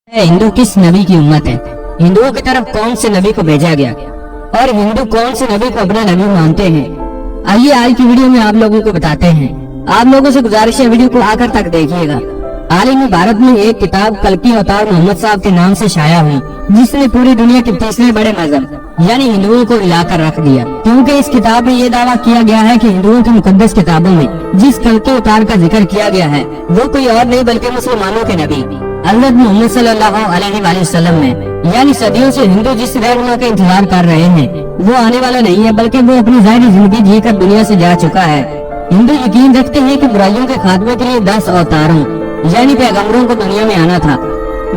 हिंदू किस नबी की उम्मत है, हिंदुओं की तरफ कौन से नबी को भेजा गया और हिंदू कौन से नबी को अपना नबी मानते हैं। आइए आज की वीडियो में आप लोगों को बताते हैं। आप लोगों से गुजारिश है वीडियो को आखिर तक देखिएगा। हाल ही में भारत में एक किताब कल्कि अवतार मोहम्मद साहब के नाम से शाया हुई, जिसने पूरी दुनिया के तीसरे बड़े मजहब यानी हिंदुओं को हिलाकर रख दिया, क्योंकि इस किताब में ये दावा किया गया है कि हिंदुओं की मुकद्दस किताबों में जिस कल्कि अवतार का जिक्र किया गया है वो कोई और नहीं बल्कि मुसलमानों के नबी हज़रत मोहम्मद सल्लल्लाहु अलैहि वसल्लम है। यानी सदियों से हिंदू जिस रहनुमा का इंतजार कर रहे हैं वो आने वाला नहीं है, बल्कि वो अपनी ज़ाहिरी जिंदगी जीकर दुनिया से जा चुका है। हिंदू यकीन रखते हैं कि बुराइयों के खात्मे के लिए 10 अवतारों यानी पैगम्बरों को दुनिया में आना था।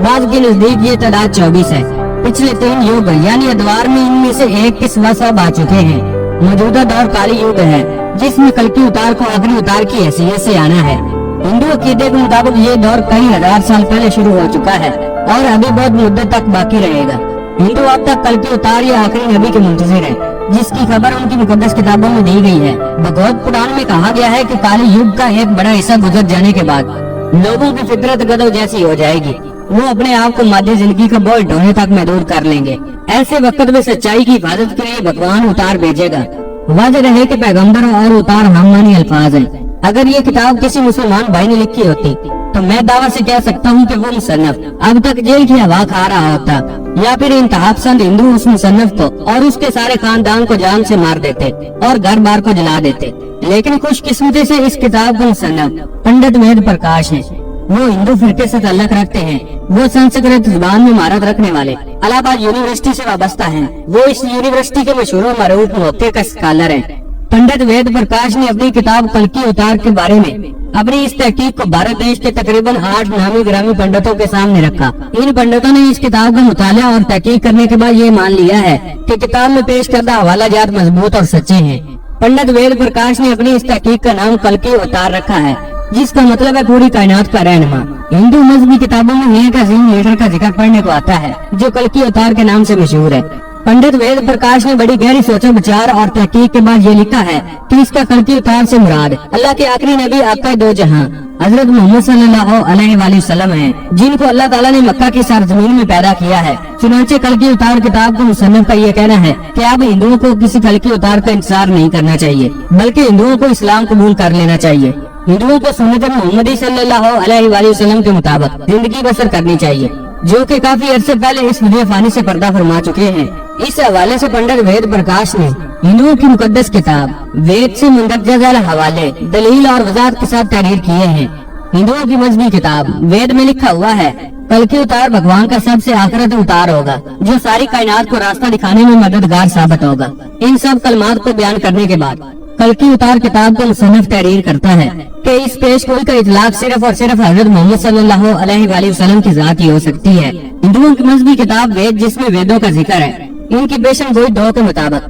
बाद के नजदीक ये तादाद 24 है। पिछले 3 युग यानी अदवार में इनमें से एक के सिवा सब आ चुके हैं। मौजूदा दौर काली युग है, जिसमें कल्कि अवतार को आखिरी अवतार की हैसियत से आना है। हिंदू अकीदे के मुताबिक ये दौर कई हजार साल पहले शुरू हो चुका है और अभी बहुत मुद्दत तक बाकी रहेगा। हिंदू अब तक कल्कि अवतार या आखिरी नबी के मुंतजिर है, जिसकी खबर उनकी मुकद्दस किताबों में दी गई है। भगवत पुराण में कहा गया है कि काली युग का एक बड़ा हिस्सा गुजर जाने के बाद लोगों की फितरत गदर जैसी हो जाएगी, वो अपने आप को मादी जिंदगी का बोझ ढोने तक महदूद कर लेंगे। ऐसे वक्त में सच्चाई की हिफाजत के लिए भगवान उतार भेजेगा। वाज़ेह रहे कि पैगंबर और उतार हममानी अल्फाज हैं। अगर ये किताब किसी मुसलमान भाई ने लिखी होती तो मैं दावा से कह सकता हूँ कि वो मुसन्नफ अब तक जेल की हवा खा रहा होता, या फिर इंतहा पसंद हिंदू उस मुसन्नफ को और उसके सारे खानदान को जान से मार देते और घर बार को जला देते। लेकिन खुशकिस्मती से इस किताब का मुसन्नफ पंडित वेद प्रकाश है। वो हिंदू फिरके से ताल्लुक रखते हैं। वो संस्कृत जुबान में महारत रखने वाले इलाहाबाद यूनिवर्सिटी से वाबस्ता हैं। वो इस यूनिवर्सिटी के मशहूर मरूफ मौके का स्कॉलर है। पंडित वेद प्रकाश ने अपनी किताब कल्कि अवतार के बारे में अपनी इस तहकीक को भारत देश के तकरीबन 8 नामी ग्रामी पंडितों के सामने रखा। इन पंडितों ने इस किताब का मुताला और तहकीक करने के बाद ये मान लिया है कि किताब में पेश करदा हवाला जात मजबूत और सच्चे हैं। पंडित वेद प्रकाश ने अपनी इस तहकीक का नाम कल्कि अवतार रखा है, जिसका मतलब है पूरी कायनात का रहनुमा। हिंदू मजहबी किताबों में एक अजीम लीडर का जिक्र पढ़ने को आता है जो कल्कि अवतार के नाम से मशहूर है। पंडित वेद प्रकाश ने बड़ी गहरी सोचो विचार और तहकीक के बाद ये लिखा है कि इसका कल्कि अवतार से मुराद अल्लाह के आखिरी नबी आका दो जहां हजरत मोहम्मद सल्लल्लाहु अलैहि वसल्लम हैं, जिनको अल्लाह ताला ने मक्का की सरजमीन में पैदा किया है। चुनांचे कल्कि अवतार किताब के मुसन्निफ का ये कहना है कि अब हिंदुओं को किसी कल्कि अवतार का इंतजार नहीं करना चाहिए, बल्कि हिंदुओं को इस्लाम कबूल कर लेना चाहिए। हिंदुओं को सुन्नत मोहम्मदी सल्लल्लाहु अलैहि वसल्लम के मुताबिक जिंदगी बसर करनी चाहिए, जो कि काफी अरसे पहले इस दुनिया फानी से पर्दा फरमा चुके हैं। इस हवाले से पंडित वेद प्रकाश ने हिंदुओं की मुकद्दस किताब वेद से मुंदरजा हवाले दलील और वजाहत के साथ तहरीर किए हैं। हिंदुओं की मजहबी किताब वेद में लिखा हुआ है कल्कि अवतार भगवान का सबसे आखिरत अवतार होगा, जो सारी कायनात को रास्ता दिखाने में मददगार साबित होगा। इन सब कलमात को बयान करने के बाद कल्कि अवतार किताब का मुसन्निफ तहरीर करता है कि इस पेशगोई का इतलाक सिर्फ और सिर्फ हजरत मोहम्मद सल्लल्लाहु अलैहि वसल्लम की जात ही हो सकती है। हिंदुओं की मजहबी किताब वेद, जिसमें वेदों का जिक्र है, इनकी पेशन गोई 2 के मुताबिक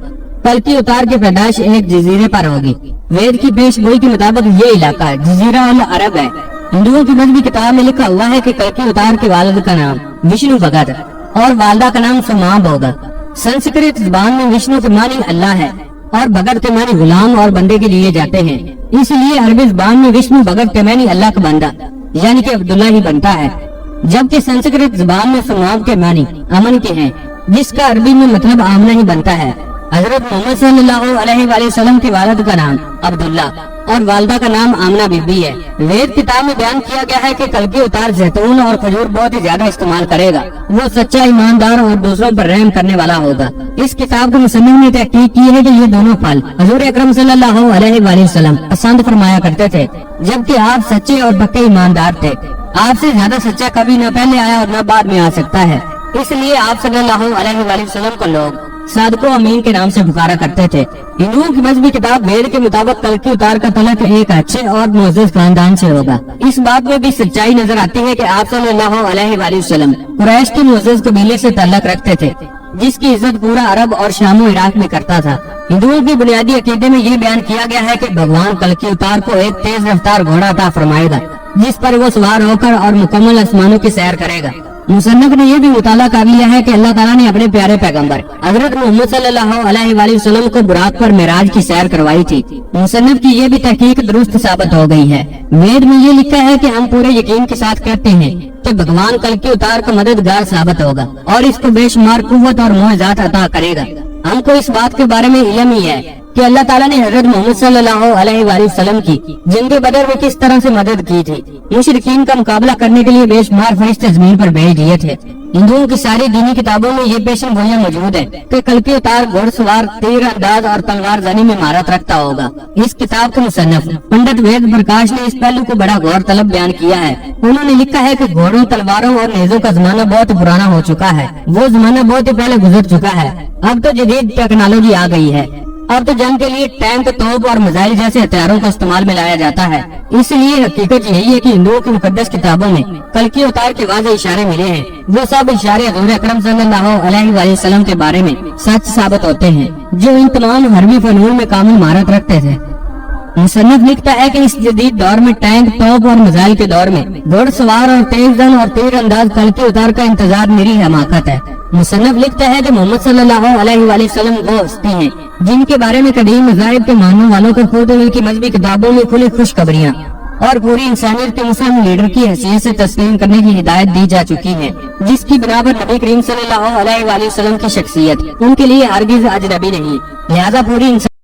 कल्कि अवतार की पैदाइश एक जजीरे पर होगी। वेद की पेश गोई के मुताबिक ये इलाका जजीरा अल अरब है। हिंदुओं की मजहबी किताब में लिखा हुआ है कि कल्कि अवतार के वालिद का नाम विष्णु भगत और वालदा का नाम समाब होगा। संस्कृत जुबान में विष्णु के मानी अल्लाह है और भगत के मानी गुलाम और बंदे के लिए जाते हैं, इसलिए अरबी जुबान में विष्णु भगत के मानी अल्लाह का बंदा यानी कि अब्दुल्ला ही बनता है, जबकि संस्कृत जुबान में समाब के मानी अमन के हैं, जिसका अरबी में मतलब आमना ही बनता है। हजरत मोहम्मद सल्लल्लाहु अलैहि वसल्लम के वालिद का नाम अब्दुल्ला और वालदा का नाम आमना बीबी है। वेद किताब में बयान किया गया है कि कल्कि अवतार जैतून और खजूर बहुत ही ज्यादा इस्तेमाल करेगा। वो सच्चा ईमानदार और दूसरों पर रहम करने वाला होगा। इस किताब के मुसन्निफ ने तहकीक की है कि ये दोनों फल हुजूर अकरम सल्लल्लाहु अलैहि वसल्लम पसंद फरमाया करते थे, जबकि आप सच्चे और पक्के ईमानदार थे। आपसे ज्यादा सच्चा कभी न पहले आया और न बाद में आ सकता है, इसलिए आप सल्लल्लाहु अलैहि वसल्लम को लोग सादको अमीन के नाम से पुकारा करते थे। हिंदुओं की मजहबी किताब वेद के मुताबिक कल्कि अवतार का तलक एक अच्छे और मुअज़्ज़ज़ खानदान से होगा। इस बात में भी सच्चाई नजर आती है कि आप सल्लल्लाहु अलैहि वसल्लम कुरैश के मुअज़्ज़ज़ कबीले से ताल्लुक रखते थे, जिसकी इज्जत पूरा अरब और शाम इराक में करता था। हिंदुओं की बुनियादी अकीदे में ये बयान किया गया है कि भगवान कल्कि अवतार को एक तेज रफ्तार घोड़ा अता फरमाएगा, जिस पर वो सवार होकर और मुकम्मल आसमानों की सैर करेगा। मुसन्निफ ने यह भी मुताला कर लिया है कि अल्लाह ताला ने अपने प्यारे पैगंबर हजरत मोहम्मद सल्लल्लाहु अलैहि वसल्लम को बुराक पर मेराज की सैर करवाई थी। मुसन्निफ की यह भी तहकीक दुरुस्त साबित हो गई है। वेद में ये लिखा है कि हम पूरे यकीन के साथ कहते हैं कि भगवान कल की अवतार का मददगार साबित होगा और इसको बेशुमार कुव्वत और मोअज़ात अता करेगा। हमको इस बात के बारे में इल्म ही है कि अल्लाह ताला ने हजरत मोहम्मद सल्लल्लाहु अलैहि वसल्लम की जंग बदर में किस तरह से मदद की थी। मुशरिकीन का मुकाबला करने के लिए बेशुमार फरिश्ते जमीन पर भेज दिए थे। हिंदुओं की सारी दीनी किताबों में ये पेशन गोइयां मौजूद है कि कल के अवतार घुड़सवार, तीर अंदाज और तलवार जनी में महारत रखता होगा। इस किताब के मुसन्निफ पंडित वेद प्रकाश ने इस पहलू को बड़ा गौर तलब बयान किया है। उन्होंने लिखा है कि घोड़ों, तलवारों और नेजों का जमाना बहुत पुराना हो चुका है। वो जमाना बहुत ही पहले गुजर चुका है। अब तो जदीद टेक्नोलॉजी आ गई है। अब तो जंग के लिए टैंक, तोप और मिसाइल जैसे हथियारों का इस्तेमाल में लाया जाता है। इसलिए हकीकत यही है कि हिंदुओं की मुकद्दस किताबों में कल के अवतार के वाज़ेह इशारे मिले हैं। वो सब इशारे हज़ूर अकरम सल्लल्लाहु अलैहि वसल्लम के बारे में सच साबित होते हैं, जो इन तमाम हरबी फनून में कामिल महारत रखते थे। मुसन्निफ लिखता है कि इस जदीद दौर में टैंक, तोप और मिसाइल के दौर में घुड़सवार और तेज जन और तीर अंदाज कल के अवतार का इंतजार मेरी हमाकत है। मुसन्निफ लिखता है कि मोहम्मद सल्लल्लाहु अलैहि वसल्लम वो हस्ती हैं जिनके बारे में कदीम मज़ाहिब के मानने वालों को खुद उनकी मजहबी किताबों में खुली खुशखबरियां और पूरी इंसानियत के मुस्लिम लीडर की हैसियत से तस्लीम करने की हिदायत दी जा चुकी है, जिसकी बिना पर नबी करीम सल्लल्लाहु अलैहि वसल्लम की शख्सियत उनके लिए हरगिज़ अजनबी नहीं। लिहाजा पूरी